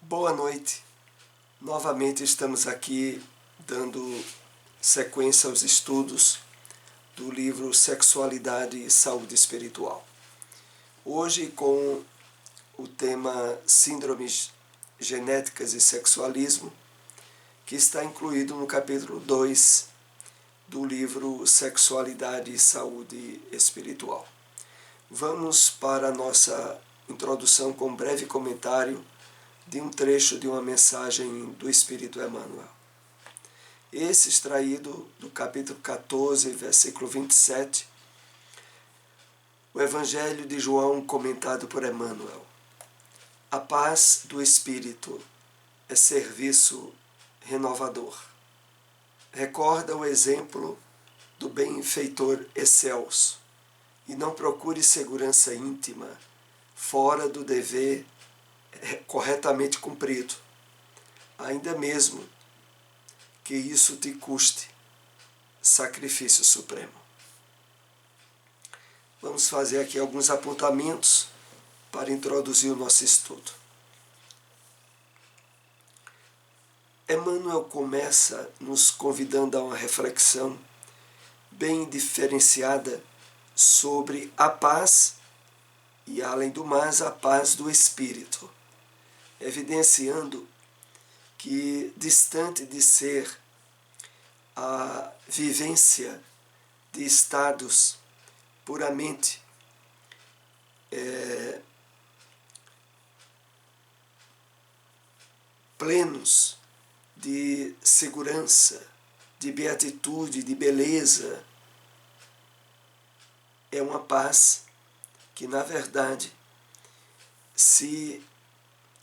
Boa noite. Novamente estamos aqui dando sequência aos estudos do livro Sexualidade e Saúde Espiritual. Hoje com o tema Síndromes Genéticas e Sexualismo, que está incluído no capítulo 2 do livro Sexualidade e Saúde Espiritual. Vamos para a nossa introdução com um breve comentário de um trecho de uma mensagem do Espírito Emmanuel. Esse extraído do capítulo 14, versículo 27, o Evangelho de João comentado por Emmanuel. A paz do Espírito é serviço renovador. Recorda o exemplo do benfeitor excelso e não procure segurança íntima fora do dever corretamente cumprido, ainda mesmo que isso te custe sacrifício supremo. Vamos fazer aqui alguns apontamentos para introduzir o nosso estudo. Emmanuel começa nos convidando a uma reflexão bem diferenciada sobre a paz e, além do mais, a paz do espírito, evidenciando que, distante de ser a vivência de estados puramente plenos de segurança, de beatitude, de beleza, é uma paz que, na verdade, se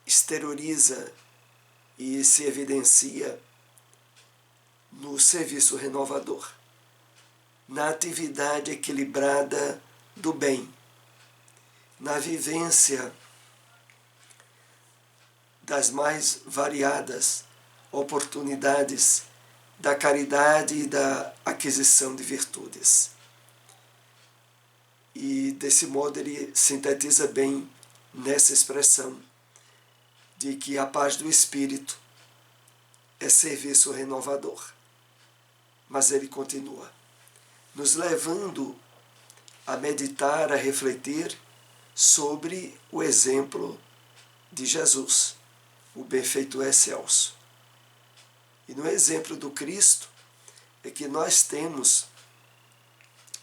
exterioriza e se evidencia no serviço renovador, na atividade equilibrada do bem, na vivência das mais variadas oportunidades da caridade e da aquisição de virtudes. E, desse modo, ele sintetiza bem nessa expressão de que a paz do Espírito é serviço renovador. Mas ele continua, nos levando a meditar, a refletir sobre o exemplo de Jesus, o benfeitor excelso. E no exemplo do Cristo é que nós temos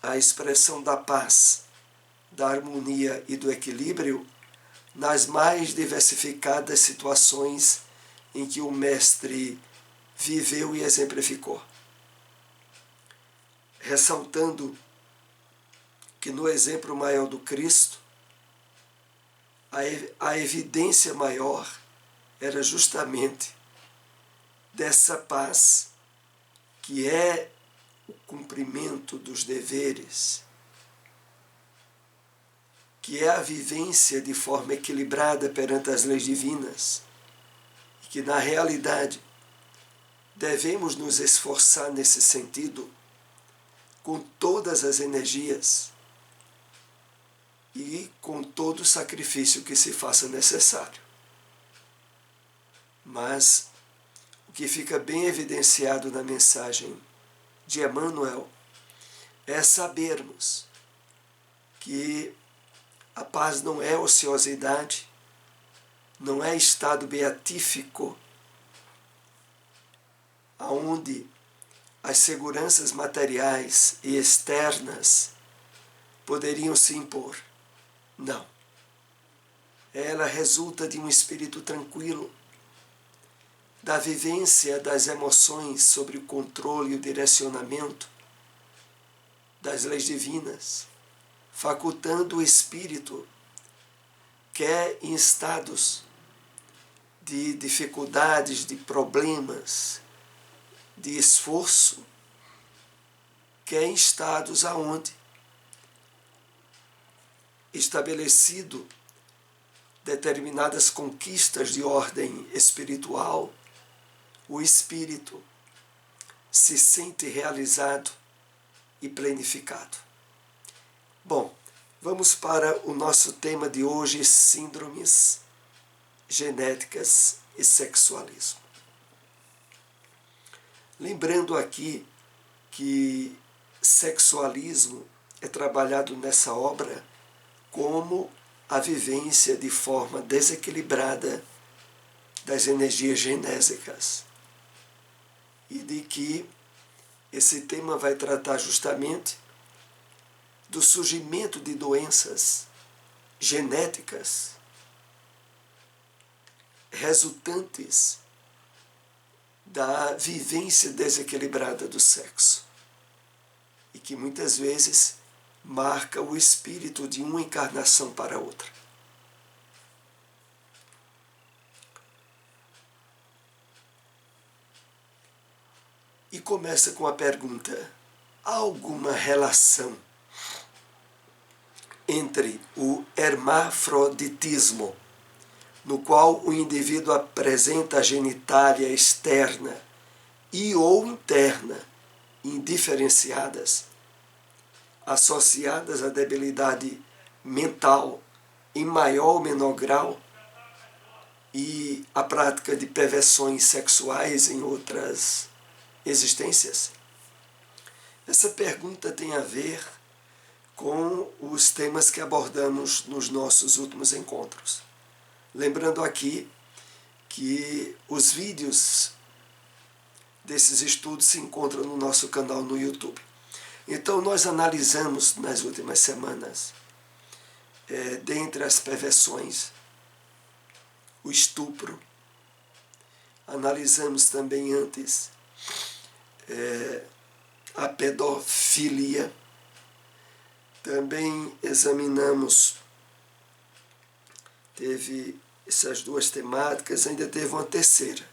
a expressão da paz, da harmonia e do equilíbrio nas mais diversificadas situações em que o Mestre viveu e exemplificou. Ressaltando que no exemplo maior do Cristo, a evidência maior era justamente dessa paz que é o cumprimento dos deveres, que é a vivência de forma equilibrada perante as leis divinas, e que, na realidade, devemos nos esforçar nesse sentido com todas as energias e com todo o sacrifício que se faça necessário. Mas o que fica bem evidenciado na mensagem de Emmanuel é sabermos que a paz não é ociosidade, não é estado beatífico, onde as seguranças materiais e externas poderiam se impor. Não. Ela resulta de um espírito tranquilo, da vivência das emoções sobre o controle e o direcionamento das leis divinas, facultando o espírito, quer em estados de dificuldades, de problemas, de esforço, quer em estados aonde estabelecido determinadas conquistas de ordem espiritual, o espírito se sente realizado e planificado. Bom, vamos para o nosso tema de hoje, síndromes genéticas e sexualismo. Lembrando aqui que sexualismo é trabalhado nessa obra como a vivência de forma desequilibrada das energias genésicas, e de que esse tema vai tratar justamente do surgimento de doenças genéticas resultantes da vivência desequilibrada do sexo, e que muitas vezes marca o espírito de uma encarnação para outra. E começa com a pergunta: há alguma relação entre o hermafroditismo, no qual o indivíduo apresenta a genitália externa e ou interna indiferenciadas, associadas à debilidade mental em maior ou menor grau, e a prática de perversões sexuais em outras existências? Essa pergunta tem a ver com os temas que abordamos nos nossos últimos encontros. Lembrando aqui que os vídeos desses estudos se encontram no nosso canal no YouTube. Então, nós analisamos nas últimas semanas, dentre as perversões, o estupro. Analisamos também antes a pedofilia. Também examinamos, teve essas duas temáticas, ainda teve uma terceira,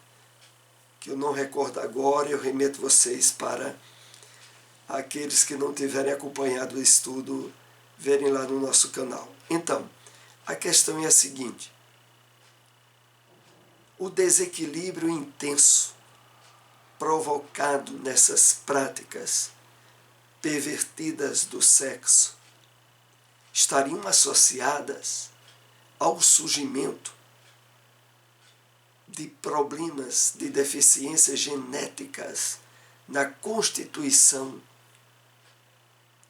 que eu não recordo agora, eu remeto vocês para aqueles que não tiverem acompanhado o estudo, verem lá no nosso canal. Então, a questão é a seguinte: o desequilíbrio intenso provocado nessas práticas pervertidas do sexo estariam associadas ao surgimento de problemas de deficiências genéticas na constituição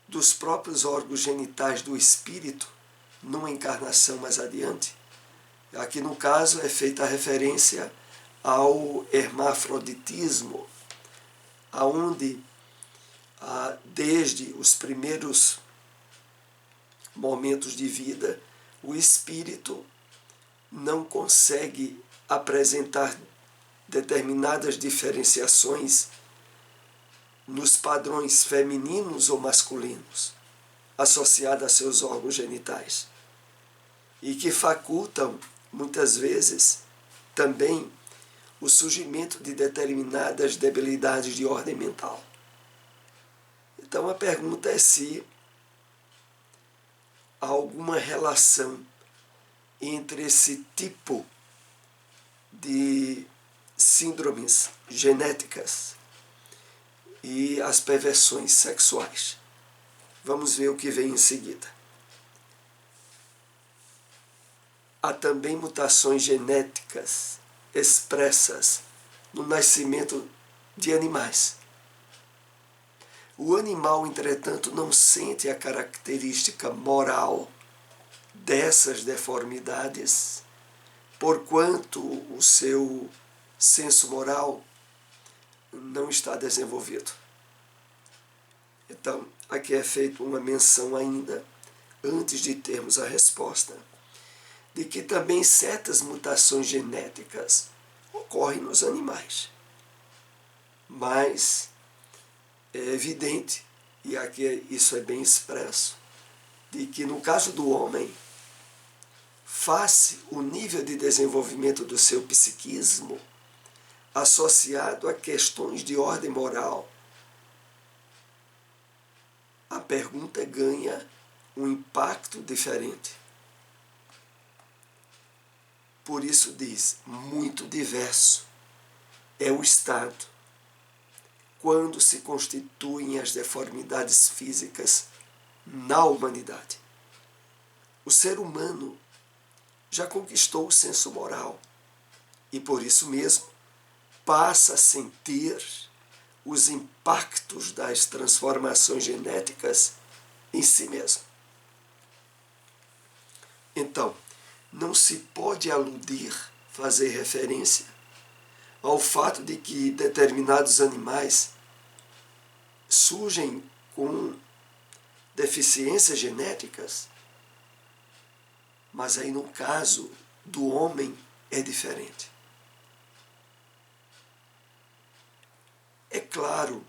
dos próprios órgãos genitais do espírito numa encarnação mais adiante? Aqui no caso é feita a referência ao hermafroditismo, aonde desde os primeiros momentos de vida o espírito não consegue apresentar determinadas diferenciações nos padrões femininos ou masculinos associados a seus órgãos genitais, e que facultam muitas vezes também o surgimento de determinadas debilidades de ordem mental. Então a pergunta é se há alguma relação entre esse tipo de síndromes genéticas e as perversões sexuais. Vamos ver o que vem em seguida. Há também mutações genéticas expressas no nascimento de animais. O animal, entretanto, não sente a característica moral dessas deformidades, porquanto o seu senso moral não está desenvolvido. Então, aqui é feita uma menção ainda, antes de termos a resposta, de que também certas mutações genéticas ocorrem nos animais. Mas é evidente, e aqui isso é bem expresso, de que no caso do homem, face o nível de desenvolvimento do seu psiquismo associado a questões de ordem moral, a pergunta ganha um impacto diferente. Por isso diz, muito diverso é o estado quando se constituem as deformidades físicas na humanidade. O ser humano já conquistou o senso moral, e por isso mesmo passa a sentir os impactos das transformações genéticas em si mesmo. Então, não se pode aludir, fazer referência ao fato de que determinados animais surgem com deficiências genéticas, mas aí no caso do homem é diferente. É claro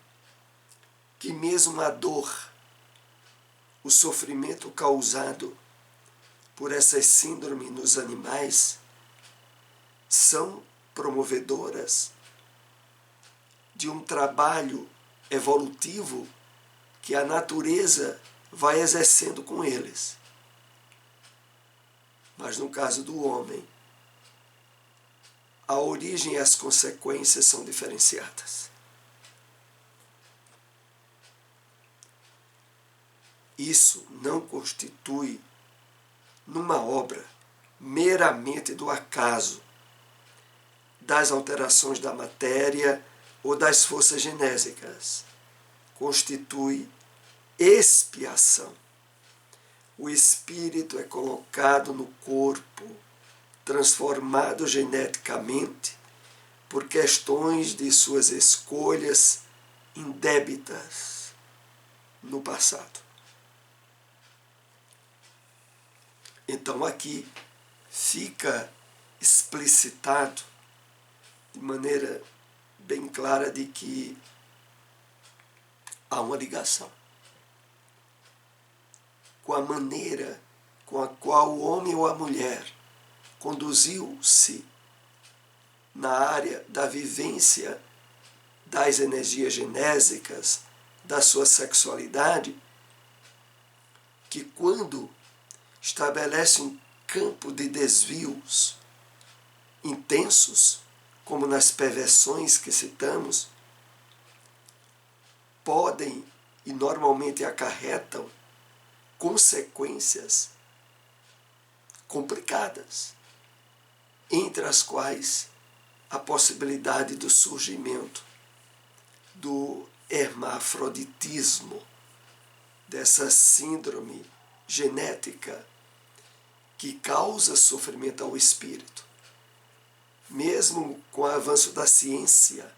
que mesmo a dor, o sofrimento causado por essas síndromes nos animais são promovedoras de um trabalho evolutivo que a natureza vai exercendo com eles. Mas no caso do homem, a origem e as consequências são diferenciadas. Isso não constitui, numa obra, meramente do acaso, das alterações da matéria ou das forças genésicas. Constitui expiação. O espírito é colocado no corpo, transformado geneticamente por questões de suas escolhas indébitas no passado. Então aqui fica explicitado de maneira bem clara de que há uma ligação com a maneira com a qual o homem ou a mulher conduziu-se na área da vivência das energias genésicas, da sua sexualidade, que quando estabelece um campo de desvios intensos, como nas perversões que citamos, podem e normalmente acarretam consequências complicadas, entre as quais a possibilidade do surgimento do hermafroditismo, dessa síndrome genética que causa sofrimento ao espírito. Mesmo com o avanço da ciência,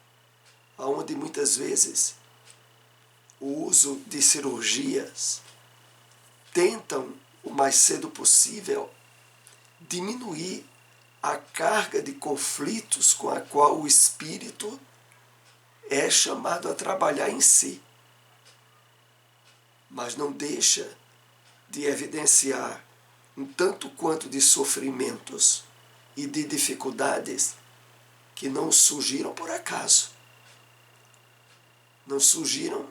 onde muitas vezes o uso de cirurgias tentam, o mais cedo possível, diminuir a carga de conflitos com a qual o espírito é chamado a trabalhar em si. Mas não deixa de evidenciar um tanto quanto de sofrimentos e de dificuldades que não surgiram por acaso. Não surgiram,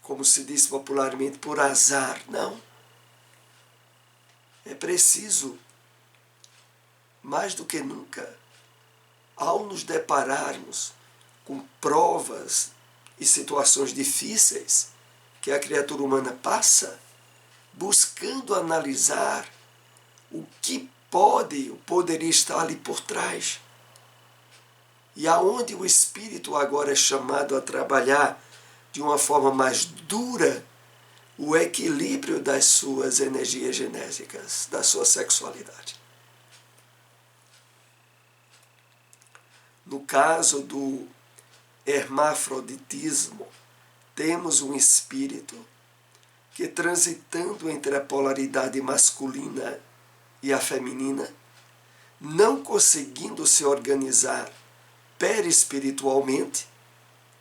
como se diz popularmente, por azar, não. É preciso, mais do que nunca, ao nos depararmos com provas e situações difíceis que a criatura humana passa, buscando analisar o que poderia estar ali por trás. E aonde o espírito agora é chamado a trabalhar de uma forma mais dura o equilíbrio das suas energias genésicas, da sua sexualidade. No caso do hermafroditismo, temos um espírito que, transitando entre a polaridade masculina e a feminina, não conseguindo se organizar perispiritualmente,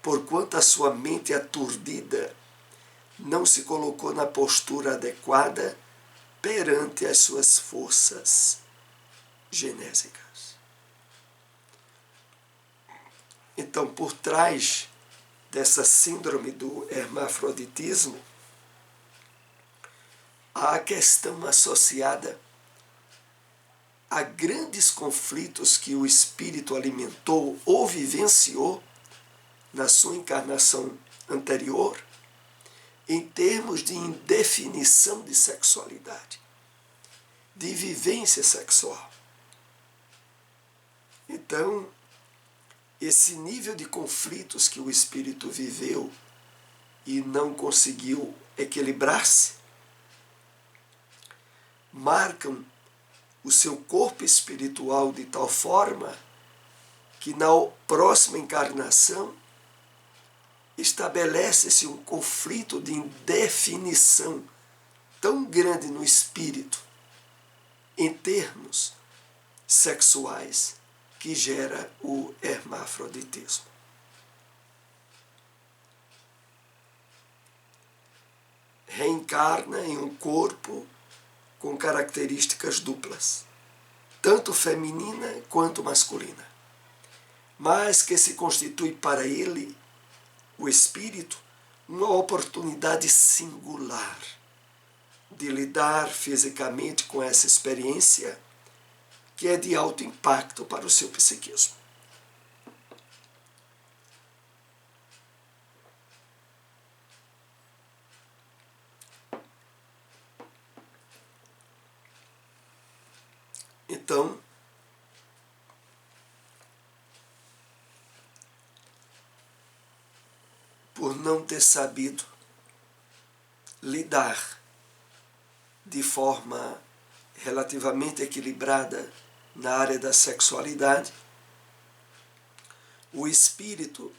porquanto a sua mente aturdida não se colocou na postura adequada perante as suas forças genésicas. Então, por trás dessa síndrome do hermafroditismo, há a questão associada a grandes conflitos que o espírito alimentou ou vivenciou na sua encarnação anterior, em termos de indefinição de sexualidade, de vivência sexual. Então, esse nível de conflitos que o espírito viveu e não conseguiu equilibrar-se, marcam o seu corpo espiritual de tal forma que na próxima encarnação estabelece-se um conflito de indefinição tão grande no espírito, em termos sexuais, que gera o hermafroditismo. Reencarna em um corpo com características duplas, tanto feminina quanto masculina, mas que se constitui para ele, o espírito, uma oportunidade singular de lidar fisicamente com essa experiência que é de alto impacto para o seu psiquismo. Então, por não ter sabido lidar de forma relativamente equilibrada na área da sexualidade, o espírito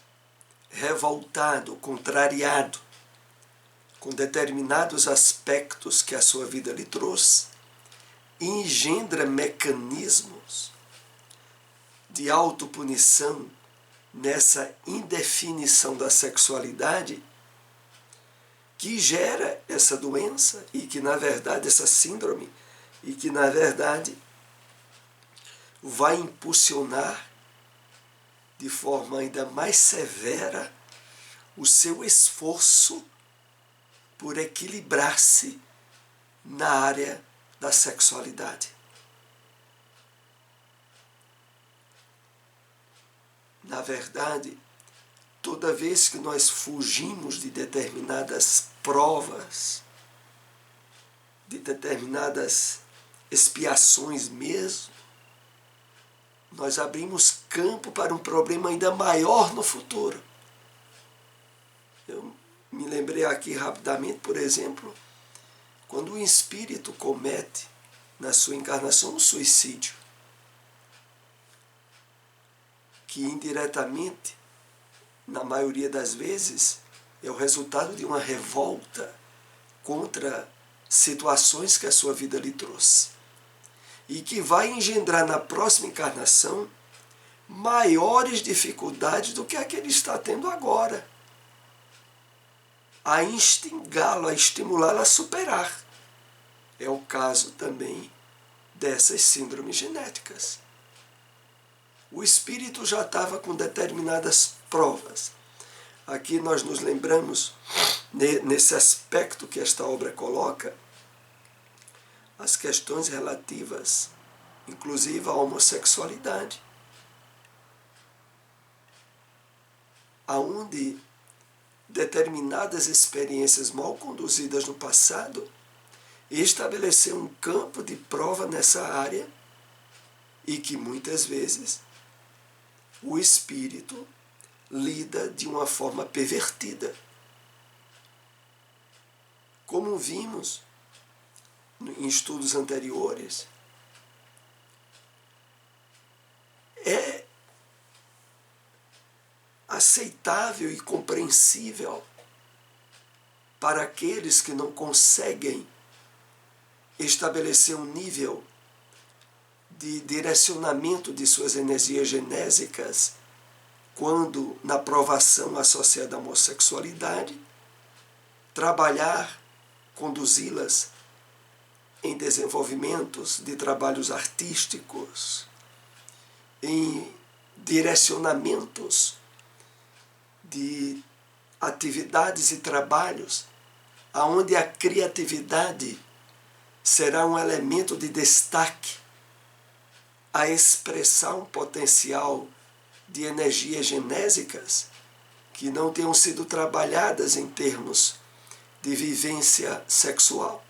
revoltado, contrariado com determinados aspectos que a sua vida lhe trouxe, engendra mecanismos de autopunição nessa indefinição da sexualidade que gera essa doença e que, na verdade, essa síndrome, e que, na verdade, vai impulsionar de forma ainda mais severa o seu esforço por equilibrar-se na área da sexualidade. Na verdade, toda vez que nós fugimos de determinadas provas, de determinadas expiações mesmo, nós abrimos campo para um problema ainda maior no futuro. Eu me lembrei aqui rapidamente, por exemplo, quando o espírito comete na sua encarnação um suicídio, que indiretamente, na maioria das vezes, é o resultado de uma revolta contra situações que a sua vida lhe trouxe, e que vai engendrar na próxima encarnação maiores dificuldades do que a que ele está tendo agora, a instigá-lo, a estimulá-lo a superar. É o caso também dessas síndromes genéticas. O espírito já estava com determinadas provas. Aqui nós nos lembramos, nesse aspecto que esta obra coloca, as questões relativas, inclusive à homossexualidade, aonde determinadas experiências mal conduzidas no passado estabeleceu um campo de prova nessa área e que muitas vezes o espírito lida de uma forma pervertida. Como vimos em estudos anteriores, é aceitável e compreensível para aqueles que não conseguem estabelecer um nível de direcionamento de suas energias genésicas quando na provação associada à homossexualidade, trabalhar, conduzi-las em desenvolvimentos de trabalhos artísticos, em direcionamentos de atividades e trabalhos onde a criatividade será um elemento de destaque a expressar um potencial de energias genésicas que não tenham sido trabalhadas em termos de vivência sexual.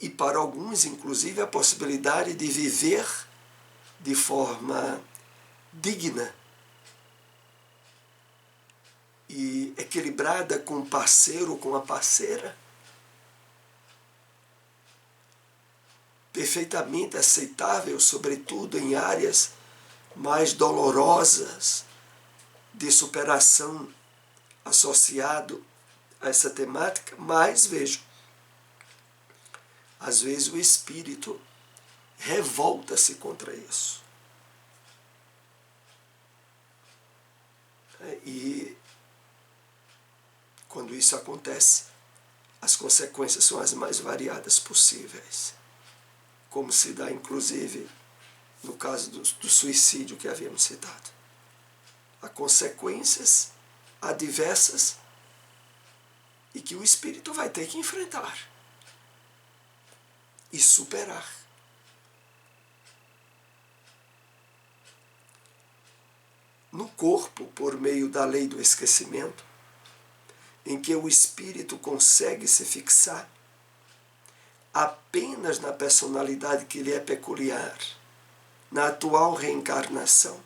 e para alguns, inclusive, a possibilidade de viver de forma digna e equilibrada com o parceiro ou com a parceira, perfeitamente aceitável, sobretudo em áreas mais dolorosas de superação associado a essa temática, mas vejo, às vezes o espírito revolta-se contra isso. E quando isso acontece, as consequências são as mais variadas possíveis, como se dá inclusive no caso do suicídio que havíamos citado. Há consequências adversas e que o espírito vai ter que enfrentar e superar. No corpo, por meio da lei do esquecimento, em que o espírito consegue se fixar apenas na personalidade que lhe é peculiar, na atual reencarnação,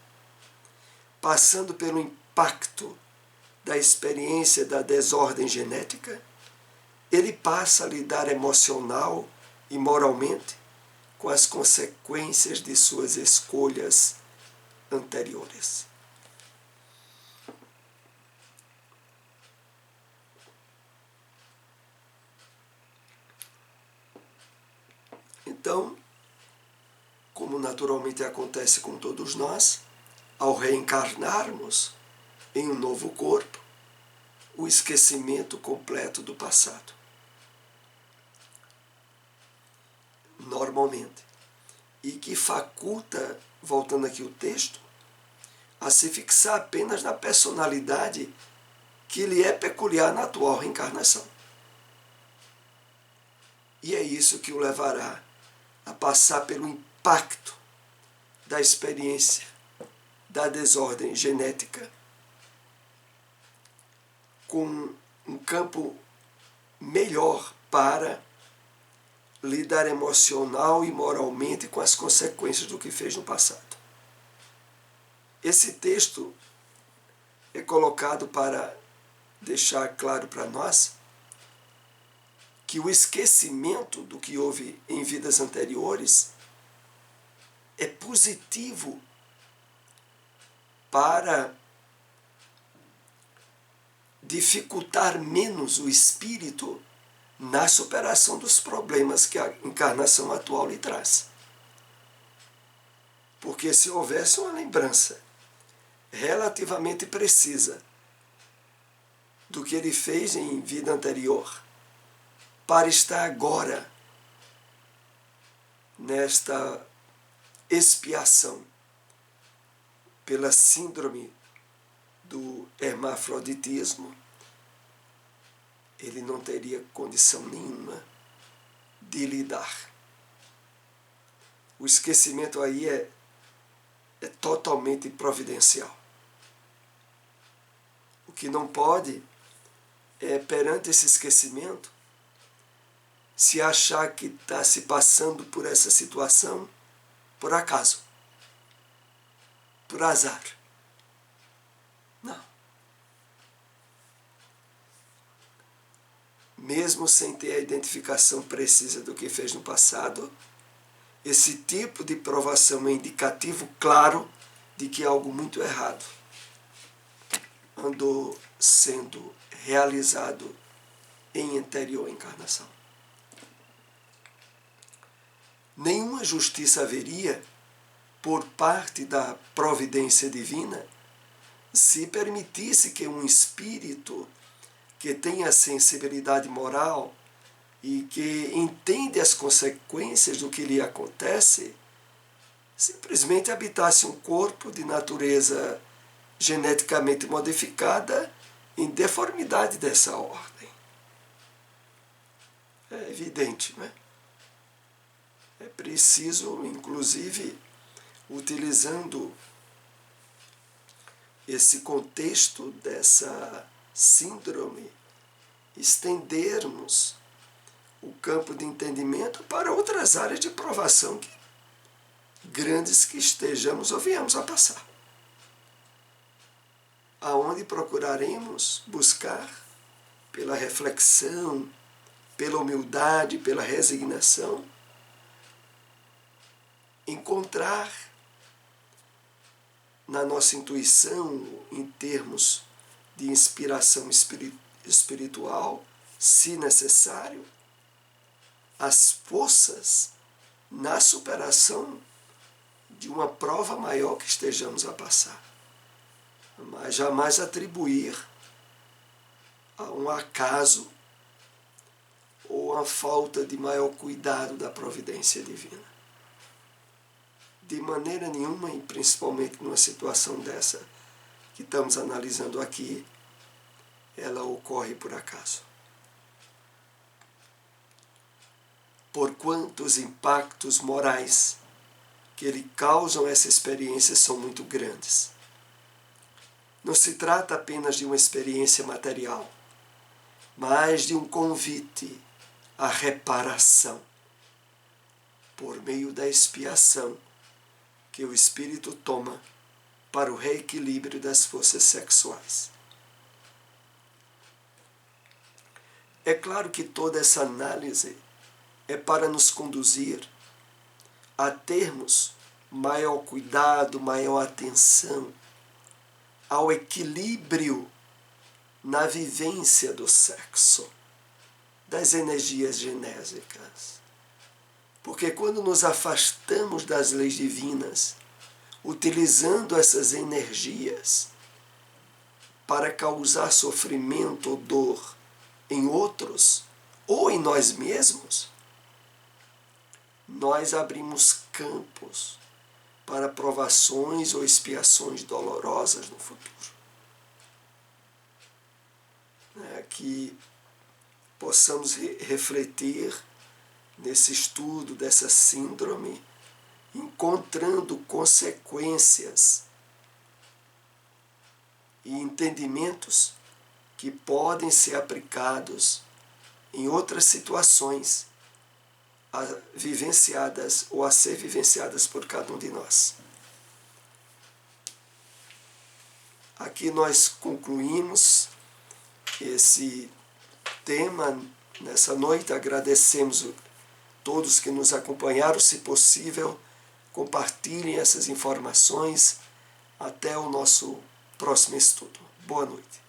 passando pelo impacto da experiência da desordem genética, ele passa a lidar emocional e moralmente com as consequências de suas escolhas anteriores. Então, como naturalmente acontece com todos nós, ao reencarnarmos em um novo corpo, o esquecimento completo do passado. Normalmente. E que faculta, voltando aqui o texto, a se fixar apenas na personalidade que lhe é peculiar na atual reencarnação. E é isso que o levará a passar pelo impacto da experiência da desordem genética com um campo melhor para lidar emocional e moralmente com as consequências do que fez no passado. Esse texto é colocado para deixar claro para nós que o esquecimento do que houve em vidas anteriores é positivo para dificultar menos o espírito na superação dos problemas que a encarnação atual lhe traz. Porque se houvesse uma lembrança relativamente precisa do que ele fez em vida anterior, para estar agora nesta expiação pela síndrome do hermafroditismo, ele não teria condição nenhuma de lidar. O esquecimento aí é totalmente providencial. O que não pode é, perante esse esquecimento, se achar que está se passando por essa situação por acaso, por azar. Não. Mesmo sem ter a identificação precisa do que fez no passado, esse tipo de provação é indicativo claro de que algo muito errado andou sendo realizado em anterior encarnação. Nenhuma justiça haveria por parte da providência divina se permitisse que um espírito que tenha sensibilidade moral e que entende as consequências do que lhe acontece, simplesmente habitasse um corpo de natureza geneticamente modificada em deformidade dessa ordem. É evidente, não é? É preciso, inclusive, utilizando esse contexto dessa síndrome, estendermos o campo de entendimento para outras áreas de provação grandes que estejamos ou venhamos a passar. Aonde procuraremos buscar, pela reflexão, pela humildade, pela resignação, encontrar na nossa intuição, em termos de inspiração espiritual, se necessário, as forças na superação de uma prova maior que estejamos a passar. Mas jamais atribuir a um acaso ou a falta de maior cuidado da providência divina. De maneira nenhuma, e principalmente numa situação dessa que estamos analisando aqui, ela ocorre por acaso. Porquanto os impactos morais que lhe causam essa experiência são muito grandes. Não se trata apenas de uma experiência material, mas de um convite à reparação por meio da expiação que o espírito toma para o reequilíbrio das forças sexuais. É claro que toda essa análise é para nos conduzir a termos maior cuidado, maior atenção ao equilíbrio na vivência do sexo, das energias genésicas. Porque quando nos afastamos das leis divinas, utilizando essas energias para causar sofrimento ou dor em outros ou em nós mesmos, nós abrimos campos para provações ou expiações dolorosas no futuro. Que possamos refletir nesse estudo dessa síndrome, encontrando consequências e entendimentos que podem ser aplicados em outras situações vivenciadas ou a ser vivenciadas por cada um de nós. Aqui nós concluímos esse tema nessa noite. Agradecemos todos que nos acompanharam. Se possível, compartilhem essas informações. Até o nosso próximo estudo. Boa noite.